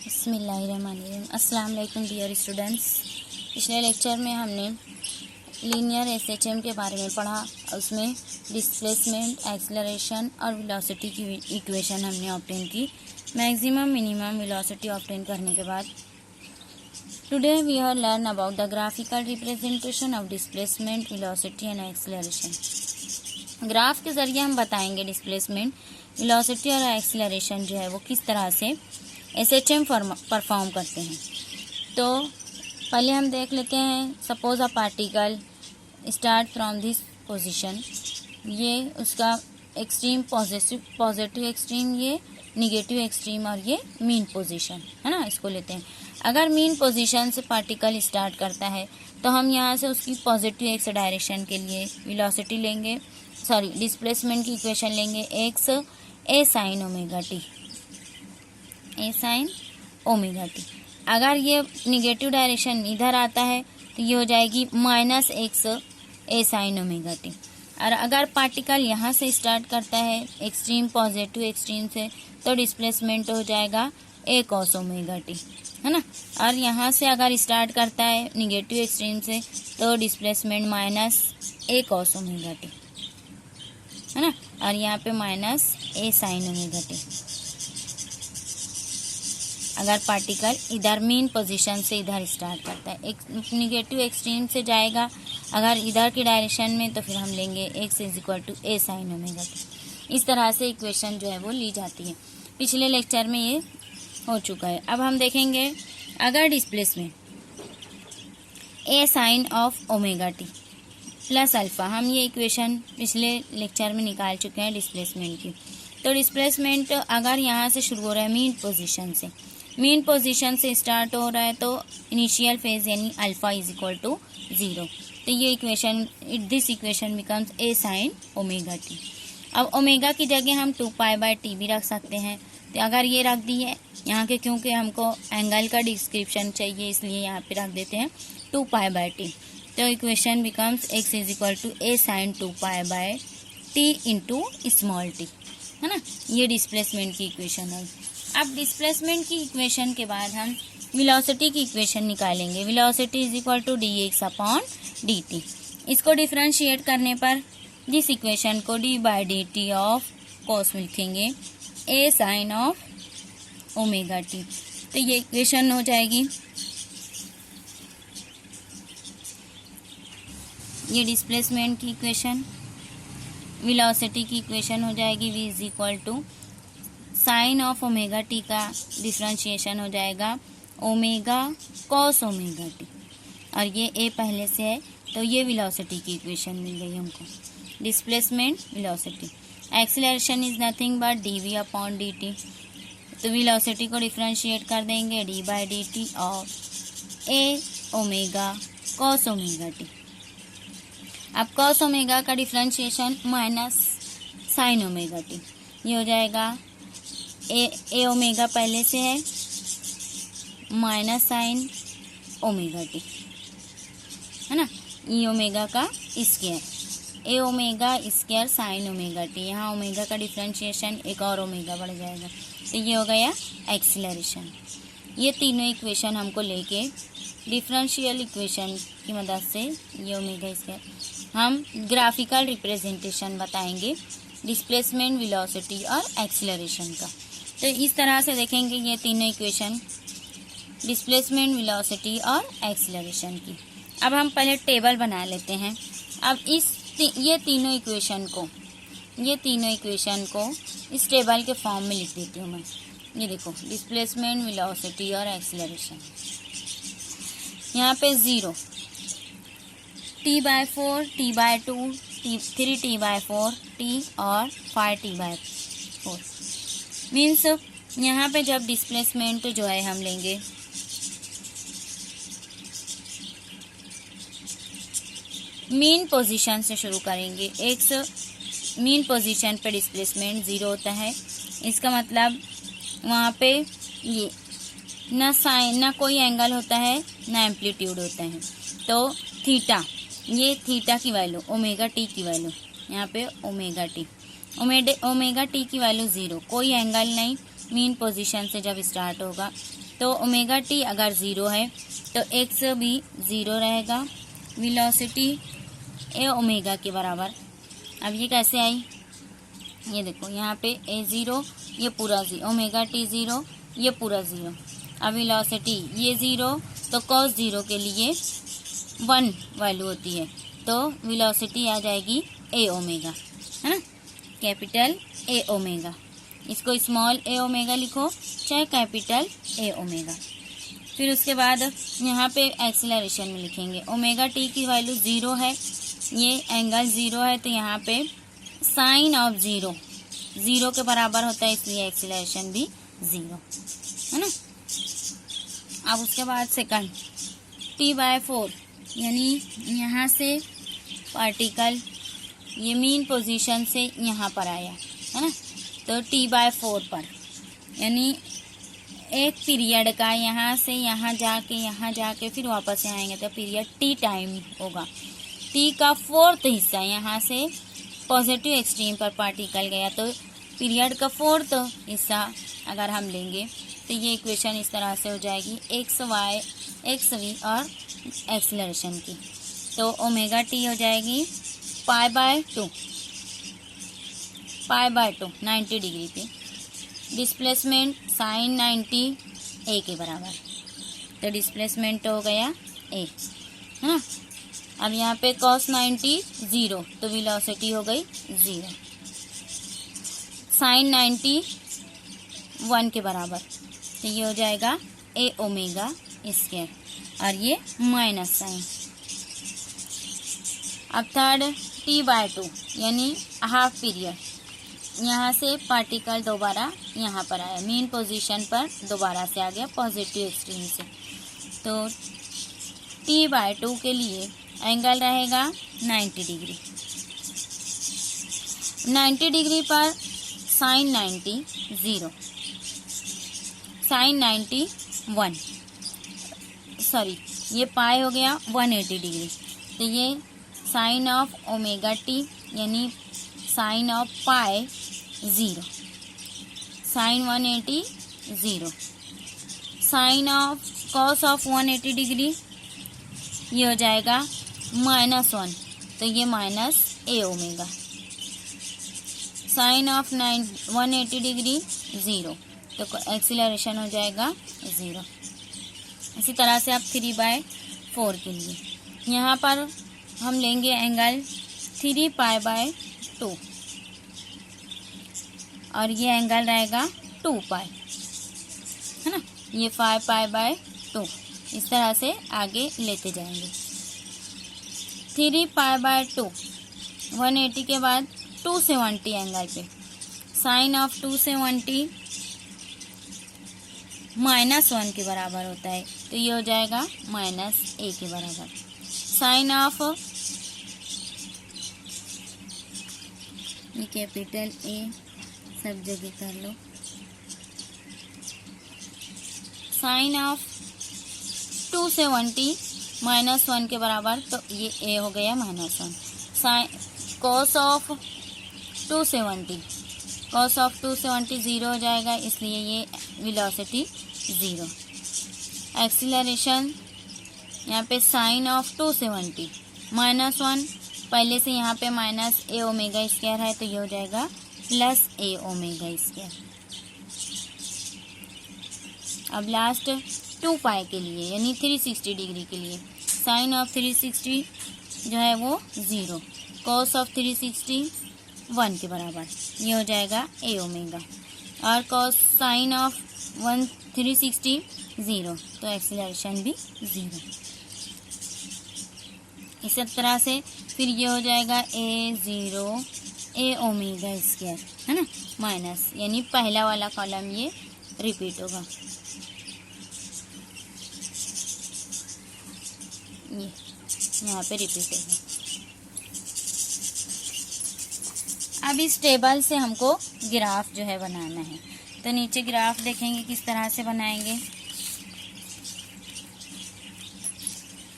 बिस्मिल्लाहिर्रहमानिर्रहीम। अस्सलाम वालेकुम डियर स्टूडेंट्स। पिछले लेक्चर में हमने लीनियर एसएचएम के बारे में पढ़ा। उसमें डिस्प्लेसमेंट, एक्सेलरेशन और वेलोसिटी की इक्वेशन हमने ऑब्टेन की। मैक्सिमम मिनिमम वेलोसिटी ऑब्टेन करने के बाद today we are learn about the graphical representation of displacement, velocity and acceleration. Graph के ज़रिए हम बताएंगे डिस्प्लेसमेंट, वेलोसिटी और एक्सेलरेशन जो है वो किस तरह से एसएचएम परफॉर्म करते हैं। तो पहले हम देख लेते हैं, suppose a particle start from this position. ये उसका एक्सट्रीम पॉजिटिव एक्सट्रीम, ये निगेटिव एक्सट्रीम और ये मीन पोजीशन है ना, इसको लेते हैं। अगर मीन पोजीशन से पार्टिकल स्टार्ट करता है तो हम यहाँ से उसकी पॉजिटिव एक्स डायरेक्शन के लिए वेलोसिटी लेंगे, डिस्प्लेसमेंट की इक्वेशन लेंगे, एक्स ए साइन ओमेगा टी, ए साइन ओमेगा टी। अगर ये निगेटिव डायरेक्शन इधर आता है तो ये हो जाएगी माइनस एक्स ए साइन ओमेगा टी। और अगर पार्टिकल यहाँ से स्टार्ट करता है एक्सट्रीम पॉजिटिव एक्सट्रीम से तो डिस्प्लेसमेंट हो जाएगा ए कॉस ओमेगा टी, है ना। और यहाँ से अगर स्टार्ट करता है निगेटिव एक्सट्रीम से तो डिस्प्लेसमेंट माइनस ए कॉस ओमेगा टी, है ना। और यहाँ पे माइनस ए साइन ओमेगा टी। अगर पार्टिकल इधर मीन पोजीशन से इधर स्टार्ट करता है, एक निगेटिव एक्सट्रीम से जाएगा अगर इधर की डायरेक्शन में तो फिर हम लेंगे x is equal to a sine omega t. इस तरह से इक्वेशन जो है वो ली जाती है। पिछले लेक्चर में ये हो चुका है। अब हम देखेंगे अगर displacement a sine of omega t plus alpha, हम ये इक्वेशन पिछले लेक्चर में निकाल चुके हैं डिस्प्लेसमेंट की। तो डिस्प्लेसमेंट अगर यहाँ से शुरू हो रहा है मीन पोजीशन से स्टार्ट हो रहा है तो इनिशियल फेज यानी अल्फा इज इक्वल टू 0। तो ये equation, this equation becomes a sine omega T. अब ओमेगा की जगह हम 2π/t भी रख सकते हैं। तो अगर ये रख दी है यहाँ के, क्योंकि हमको एंगल का डिस्क्रिप्शन चाहिए इसलिए यहाँ पे रख देते हैं 2π/t। तो equation becomes x is equal to a sine 2π/t into small t, है ना। ये डिस्प्लेसमेंट की इक्वेशन है। अब डिस्प्लेसमेंट की इक्वेशन के बाद हम वेलोसिटी की इक्वेशन निकालेंगे। Velocity is equal to dx upon dt। इसको डिफरेंशिएट करने पर जिस इक्वेशन को d/dt ऑफ कॉस लिखेंगे a sine of omega t. तो ये इक्वेशन हो जाएगी, ये डिस्प्लेसमेंट की इक्वेशन। वेलोसिटी की इक्वेशन हो जाएगी v is equal to sine of omega t का डिफरेंशिएशन हो जाएगा ओमेगा कॉस ओमेगा टी। और ये ए पहले से है तो ये वेलोसिटी की इक्वेशन मिल गई हमको, displacement velocity. Acceleration is nothing but dv upon dt। तो वेलोसिटी को डिफरेंशिएट कर देंगे d/dt of A omega cos omega T. अब कॉस ओमेगा का differentiation minus sign omega T, ये हो जाएगा ए ओमेगा पहले से है माइनस साइन ओमेगा टी, है ना। ई ओमेगा का square, A omega square sine omega T. यहाँ ओमेगा का डिफरेंशिएशन एक और ओमेगा बढ़ जाएगा तो ये हो गया एक्सेलरेशन। ये तीनों इक्वेशन हमको लेके डिफरेंशियल इक्वेशन की मदद से ये ओमेगा स्क्वायर हम ग्राफिकल रिप्रेजेंटेशन बताएंगे डिस्प्लेसमेंट, वेलोसिटी और एक्सेलरेशन का। तो इस तरह से देखेंगे ये तीनों इक्वेशन डिस्प्लेसमेंट, वेलोसिटी और एक्सेलरेशन की। अब हम पहले टेबल बना लेते हैं। अब ये तीनों इक्वेशन को इस टेबल के फॉर्म में लिख देती हूँ मैं। ये देखो, डिस्प्लेसमेंट, वेलोसिटी और एक्सेलरेशन। यहाँ पे 0, t/4, t/2, 3t/4, t और 5t/4 मीन्स यहाँ पे जब डिस्प्लेसमेंट जो है हम लेंगे मीन पोजीशन से शुरू करेंगे। एक्स मीन पोजीशन पे डिस्प्लेसमेंट 0 होता है। इसका मतलब वहाँ पे ये ना साइन, ना कोई एंगल होता है, ना एम्पलीट्यूड होता है। तो थीटा, ये थीटा की वैल्यू, ओमेगा टी की वैल्यू, यहाँ पे ओमेगा टी की वैल्यू 0, कोई एंगल नहीं, मीन पोजीशन से जब स्टार्ट होगा तो ओमेगा टी अगर 0 है तो एक्स भी 0 रहेगा, वेलोसिटी ए ओमेगा के बराबर। अब ये कैसे आई, ये देखो यहाँ पे ए 0, ये पूरा 0, ओमेगा टी 0, ये पूरा 0। अब वेलोसिटी ये 0, तो cos 0 के लिए 1 वैल्यू होती है, तो वेलोसिटी आ जाएगी ए ओमेगा, है ना, कैपिटल ए ओमेगा। इसको स्मॉल ए ओमेगा लिखो चाहे कैपिटल ए ओमेगा। फिर उसके बाद यहाँ पे एक्सीलरेशन में लिखेंगे, ओमेगा टी की वैल्यू 0 है, ये एंगल 0 है, तो यहाँ पे साइन ऑफ 0 0 के बराबर होता है, इसलिए एक्सीलरेशन भी 0, है ना। अब उसके बाद सेकंड t/4, यानी यहाँ से पार्टिकल ये मीन पोजीशन से यहाँ पर आया, है ना, तो t/4 पर, यानी एक पीरियड का यहाँ से यहाँ जाके फिर वापस यहाँ आएंगे, तो पीरियड t टाइम होगा। t का 4th हिस्सा यहाँ से पॉजिटिव एक्सट्रीम पर पार्टिकल गया, तो पीरियड का 4th हिस्सा अगर हम लेंगे तो ये इक्वेशन इस तरह से हो जाएगी, एक्स वाई एक्स वी और एक्सीलरेशन की। तो ओमेगा टी हो जाएगी π/2 90 डिग्री पे, डिस्प्लेसमेंट साइन 90 ए के बराबर, तो डिस्प्लेसमेंट हो गया ए, है ना। अब यहाँ पे cos 90 0, तो वेलोसिटी हो गई 0, साइन 90 1 के बराबर, तो ये हो जाएगा ए ओमेगा स्क्वायर, और ये माइनस साइन। अब थर्ड t/2, यानी हाफ पीरियड, यहाँ से पार्टिकल दोबारा यहाँ पर आया, मेन पोजीशन पर दोबारा से आ गया पॉजिटिव एक्सट्रीम से, तो t/2 के लिए एंगल रहेगा 90 डिग्री। 90 डिग्री पर साइन 90 0, साइन 90 1, सॉरी ये पाई हो गया 180 डिग्री, तो ये साइन ऑफ ओमेगा टी यानी sine of pi 0, sine 180 0, sine of cos of 180 degree ये हो जाएगा -1, तो ये minus a omega, sine of 180 degree 0, तो एक्सीलरेशन हो जाएगा 0। इसी तरह से आप 3/4 के लिए यहाँ पर हम लेंगे एंगल 3π/2 और ये एंगल रहेगा 2π, है ना, ये 5π/2, इस तरह से आगे लेते जाएंगे। 3π/2 180 के बाद 270 एंगल पे, साइन ऑफ 270 -1 के बराबर होता है, तो ये हो जाएगा -a के बराबर। साइन ऑफ ये कैपिटल ए सब जगह कर लो, साइन ऑफ 270 -1 के बराबर, तो ये ए हो गया -1। साइन कॉस ऑफ 270 0 हो जाएगा, इसलिए ये वेलोसिटी 0। एक्सीलरेशन यहाँ पे साइन ऑफ 270 -1, पहले से यहाँ पे माइनस ए ओमेगा स्क्वायर है, तो ये हो जाएगा प्लस ए ओमेगा स्क्वायर। अब लास्ट 2π के लिए यानी 360 डिग्री के लिए, साइन ऑफ 360 जो है वो 0, कॉस ऑफ 360 1 के बराबर, ये हो जाएगा ए ओमेगा, और कॉस साइन ऑफ 360 0, तो एक्सीलरेशन भी 0। इसी तरह से फिर ये हो जाएगा A0 ए ओमेगा स्क्वायर, है ना, माइनस, यानी पहला वाला कॉलम ये रिपीट होगा, ये यहाँ पे रिपीट होगा। अब इस टेबल से हमको ग्राफ जो है बनाना है, तो नीचे ग्राफ देखेंगे किस तरह से बनाएंगे।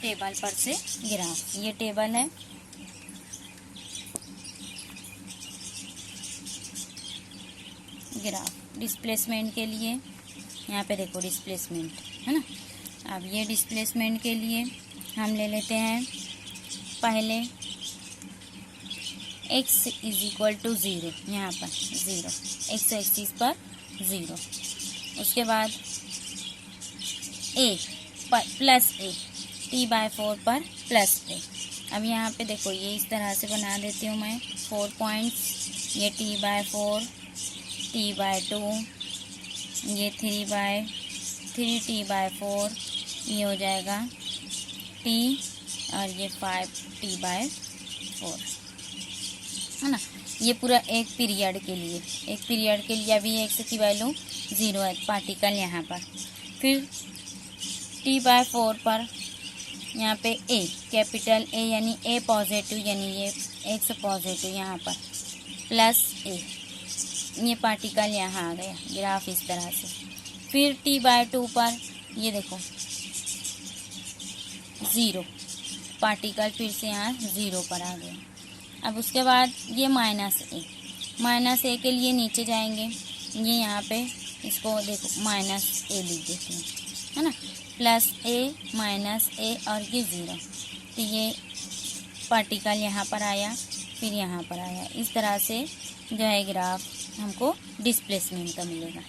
टेबल पर से ग्राफ, ये टेबल है, ग्राफ डिस्प्लेसमेंट के लिए यहाँ पे देखो डिस्प्लेसमेंट है ना। अब ये डिस्प्लेसमेंट के लिए हम ले लेते हैं पहले x इज इक्वल टू 0, यहाँ पर 0, x एक्सिस पर 0। उसके बाद a प्लस a, t/4 पर प्लस a। अब यहाँ पे देखो ये इस तरह से बना देती हूँ मैं 4 पॉइंट्स, ये t/4, t/2, ये 3t/4, ये हो जाएगा t और ये 5t/4 है ना। ये पूरा एक पीरियड के लिए, अभी x की वैल्यू 0 है पार्टिकल यहाँ पर। फिर t/4 पर यहाँ पे a, कैपिटल A यानी a पॉजिटिव, यानी ये x पॉजिटिव यहाँ पर प्लस a, ये पार्टिकल यहाँ आ गया, ग्राफ इस तरह से। फिर t/2 पर ये देखो 0, पार्टिकल फिर से यहाँ 0 पर आ गया। अब उसके बाद ये माइनस ए के लिए नीचे जाएंगे, ये यहाँ पे इसको देखो -a लिख देते हैं है ना, प्लस a माइनस a और ये 0, तो ये पार्टिकल यहाँ पर आया, फिर यहाँ पर आया। इस तरह से जो है ग्राफ हमको डिस्प्लेसमेंट का मिलेगा।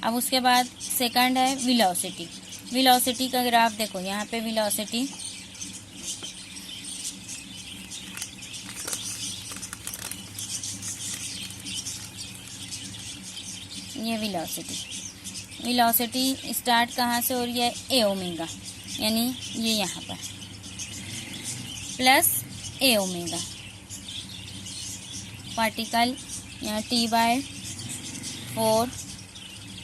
अब उसके बाद सेकंड है वेलोसिटी का ग्राफ। देखो यहाँ पे वेलोसिटी ये वेलोसिटी स्टार्ट कहाँ से हो रही है, a ओमेगा, यानी ये यहाँ पर प्लस a ओमेगा, पार्टिकल यहाँ t/4,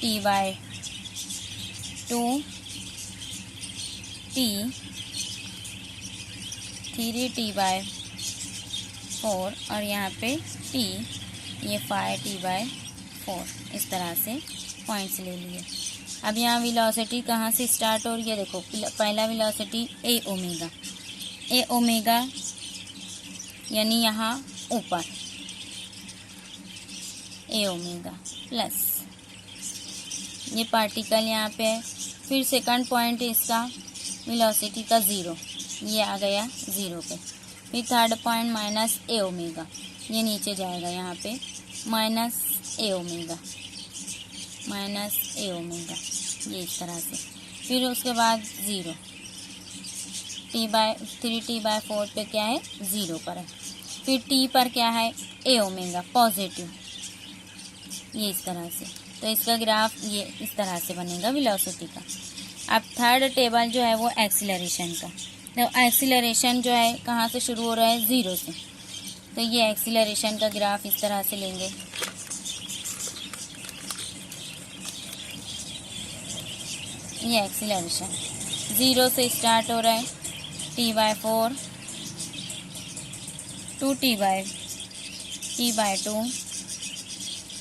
t/2, t, 3t/4 और यहाँ पे t, ये 5t/4। इस तरह से पॉइंट्स ले लिए। अब यहाँ वेलोसिटी कहाँ से स्टार्ट हो रही है, देखो पहला वेलोसिटी a ओमेगा यानी यहाँ ऊपर a ओमेगा प्लस ये पार्टिकल यहाँ पे है। फिर सेकंड पॉइंट इसका वेलोसिटी का 0, ये आ गया 0 पे। फिर थर्ड पॉइंट -a ओमेगा, ये नीचे जाएगा यहाँ पे -a ओमेगा, ये इस तरह से। फिर उसके बाद 0, 3t/4 पे क्या है, 0 पर है। फिर t पर क्या है, a ओमेगा पॉजिटिव, ये इस तरह से। तो इसका ग्राफ ये इस तरह से बनेगा वेलोसिटी का। अब थर्ड टेबल जो है वो एक्सीलरेशन का। तो एक्सीलरेशन जो है कहाँ से शुरू हो रहा है, 0 से। तो ये एक्सीलरेशन का ग्राफ इस तरह से लेंगे। ये एक्सीलरेशन 0 से स्टार्ट हो रहा है, t/4, 2t/2,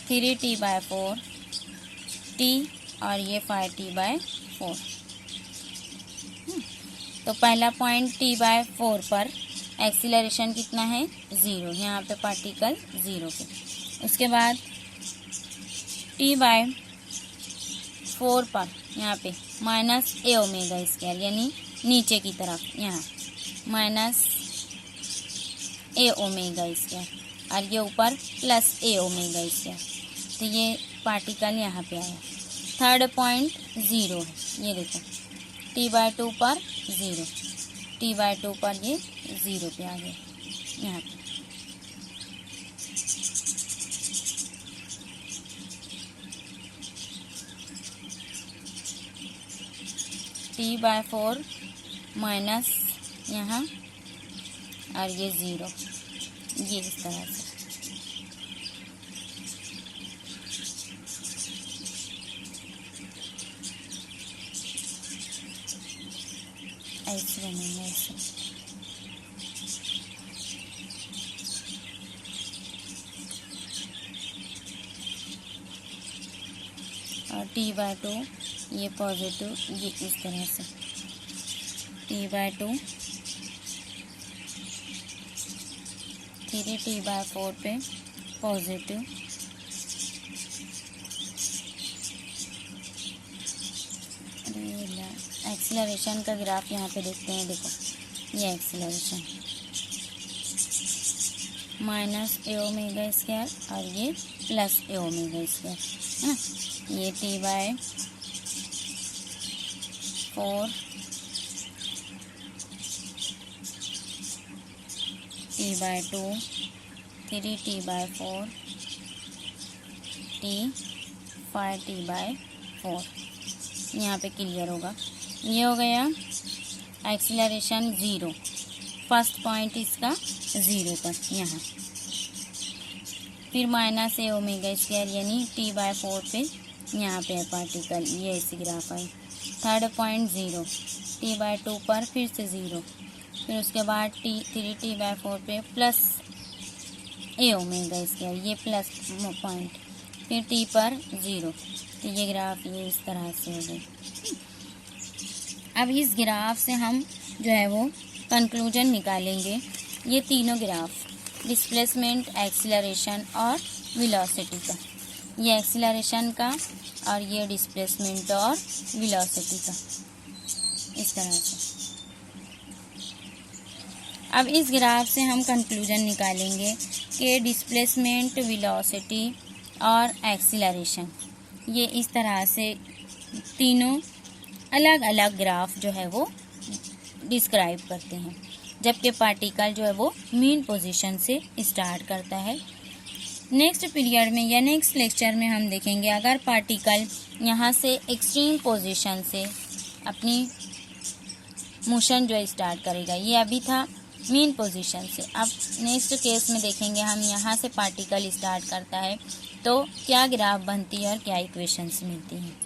3t/4, t और ये 5t/4। तो पहला पॉइंट t/4 पर एक्सीलरेशन कितना है, 0, यहाँ पे पार्टिकल 0 पे। उसके बाद t/4 पर यहाँ पे -a ओमेगा स्क्वायर, यानी नीचे की तरफ यहाँ -a ओमेगा स्क्वायर और ये ऊपर +a ओमेगा स्क्वायर। तो ये पार्टिकल यहाँ पे आया। थर्ड पॉइंट 0 है, ये देखो t/2 पर 0, t/2 पर ये 0 पे आ गया यहाँ पे। t/4 माइनस यहाँ और ये 0, ये इस तरह से। ऐसे बनेंगे ऐसे। और t/2 ये पॉजिटिव, ये इस तरह से t/2, 3t/4 पे पॉजिटिव, एक्सीलरेशन का ग्राफ यहाँ पे देखते हैं। देखो ये acceleration minus a omega square और ये प्लस ए ओमेगा स्क्वायर है ना। ये t/4 t/2 3t/4 t 5t/4 यहाँ पे क्लियर होगा। ये हो गया एक्सीलरेशन 0, फर्स्ट पॉइंट इसका 0 पर यहाँ। फिर माइनस ए ओमेगा स्क्वायर यानी t/4 पे यहाँ पे है पार्टिकल, ये ऐसी ग्राफ है। थर्ड पॉइंट 0, t/2 पर फिर से 0, फिर उसके बाद 3t/4 पे प्लस ए ओमेगा स्क्वायर, ये प्लस पॉइंट, फिर t पर 0। तो ये ग्राफ ये इस तरह से हो गई। अब इस ग्राफ से हम जो है वो कंक्लूजन निकालेंगे। ये तीनों ग्राफ डिस्प्लेसमेंट, एक्सीलरेशन और वेलोसिटी का, ये एक्सीलरेशन का और ये डिस्प्लेसमेंट और वेलोसिटी का, इस तरह से। अब इस ग्राफ से हम कंक्लूजन निकालेंगे कि डिस्प्लेसमेंट, वेलोसिटी और एक्सीलरेशन ये इस तरह से तीनों अलग अलग ग्राफ जो है वो डिस्क्राइब करते हैं, जबकि पार्टिकल जो है वो मीन पोजीशन से स्टार्ट करता है। नेक्स्ट पीरियड में या नेक्स्ट लेक्चर में हम देखेंगे अगर पार्टिकल यहाँ से एक्सट्रीम पोजीशन से अपनी मोशन जो स्टार्ट करेगा, ये अभी था मीन पोजीशन से। अब नेक्स्ट केस में देखेंगे हम यहाँ से पार्टिकल स्टार्ट करता है तो क्या ग्राफ बनती है और क्या इक्वेशंस मिलती हैं।